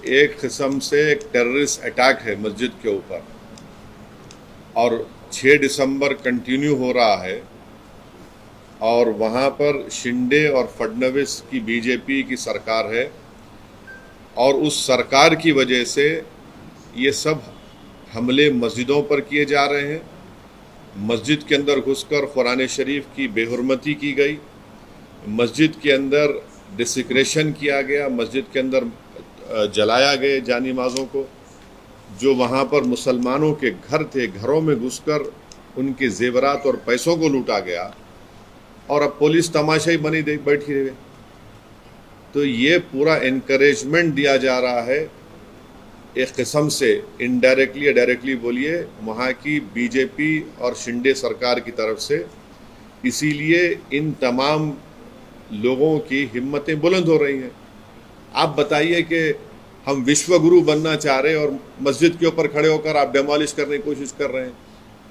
एक किस्म से एक टेररिस्ट अटैक है मस्जिद के ऊपर और 6 दिसंबर कंटिन्यू हो रहा है और वहाँ पर शिंदे और फडणवीस की बीजेपी की सरकार है और उस सरकार की वजह से ये सब हमले मस्जिदों पर किए जा रहे हैं। मस्जिद के अंदर घुसकर कुरान शरीफ की बेहुरमती की गई, मस्जिद के अंदर डिसिक्रेशन किया गया, मस्जिद के अंदर जलाया गए जानी नमाज़ों को। जो वहाँ पर मुसलमानों के घर थे, घरों में घुसकर उनके जेवरात और पैसों को लूटा गया और अब पुलिस तमाशा ही बनी बैठी रही। तो ये पूरा इनकरेजमेंट दिया जा रहा है एक किस्म से, इनडायरेक्टली या डायरेक्टली बोलिए, वहाँ की बीजेपी और शिंदे सरकार की तरफ से। इसीलिए इन तमाम लोगों की हिम्मतें बुलंद हो रही हैं। आप बताइए कि हम विश्व गुरु बनना चाह रहे हैं और मस्जिद के ऊपर खड़े होकर आप डेमोलिश करने की कोशिश कर रहे हैं।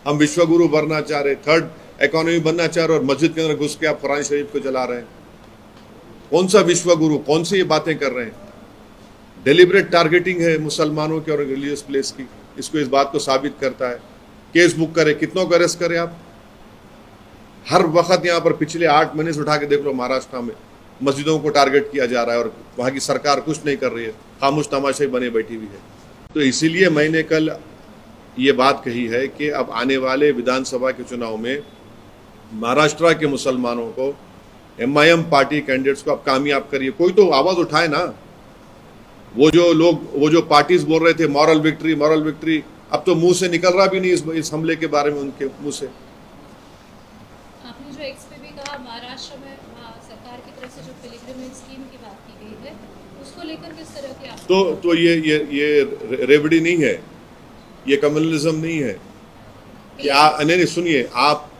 हम विश्व गुरु बनना चाह रहे, थर्ड इकोनॉमी बनना चाह रहे और मस्जिद के अंदर घुस के आप कुरान शरीफ को जला रहे हैं। कौन सा विश्व गुरु, कौन सी ये बातें कर रहे हैं? डेलिब्रेट टारगेटिंग है मुसलमानों की और रिलीजियस प्लेस की। इसको इस बात को साबित करता है। केस बुक करे, कितनों को अरेस्ट करे आप? हर वक्त यहाँ पर पिछले 8 महीने से उठा के देख लो, महाराष्ट्र में मस्जिदों को टारगेट किया जा रहा है और वहाँ की सरकार कुछ नहीं कर रही है, खामोश तमाशे बने बैठी हुई है। तो इसीलिए मैंने कल ये बात कही है कि अब आने वाले विधानसभा के चुनाव में महाराष्ट्र के मुसलमानों को, MIM पार्टी कैंडिडेट्स को आप कामयाब करिए। कोई तो आवाज़ उठाए ना। वो जो पार्टीज बोल रहे थे मॉरल विक्ट्री, अब तो मुंह से निकल रहा भी नहीं इस हमले के बारे में उनके मुंह से। आपने जो एक्स पे भी कहा, महाराष्ट्र में सरकार की तरफ से जो पिलग्रिमेज स्कीम की बात की गई है, उसको लेकर किस तरह की आप तो ये रेवड़ी नहीं है, ये कम्युनलिज्म नहीं है कि नहीं सुनिए आप,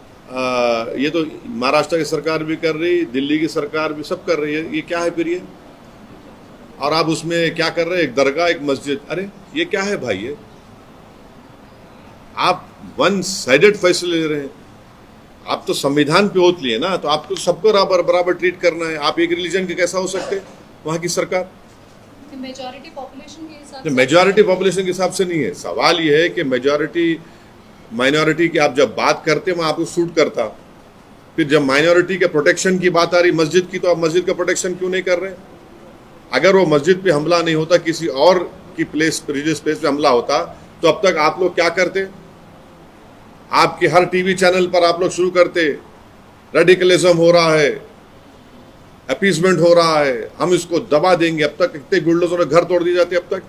ये तो महाराष्ट्र की सरकार भी कर रही, दिल्ली की सरकार भी, सब कर रही है। ये क्या है फिर ये? और आप उसमें क्या कर रहे हैं? एक दरगाह, एक मस्जिद। अरे ये क्या है भाई? ये आप वन साइडेड फैसले ले रहे हैं। आप तो संविधान पे ओथ लिए ना, तो आपको सबको बराबर ट्रीट करना है। आप एक रिलीजन के कैसा हो सकते? वहाँ की सरकार मेजॉरिटी पॉपुलेशन के हिसाब से, मेजॉरिटी पॉपुलेशन के हिसाब से नहीं है। सवाल ये है कि मेजॉरिटी माइनॉरिटी की आप जब बात करते हैं, वहाँ आपको सूट करता। फिर जब माइनॉरिटी के प्रोटेक्शन की बात आ रही मस्जिद की, तो आप मस्जिद का प्रोटेक्शन क्यों नहीं कर रहे? अगर वो मस्जिद पे हमला नहीं होता, किसी और की प्लेस, रिलीजियस प्लेस पे हमला होता, तो अब तक आप लोग क्या करते? आपके हर टीवी चैनल पर आप लोग शुरू करते, रेडिकलिज्म हो रहा है, अपीसमेंट हो रहा है, हम इसको दबा देंगे। अब तक कितने बुलडोजरों ने घर तोड़ दिए जाते अब तक।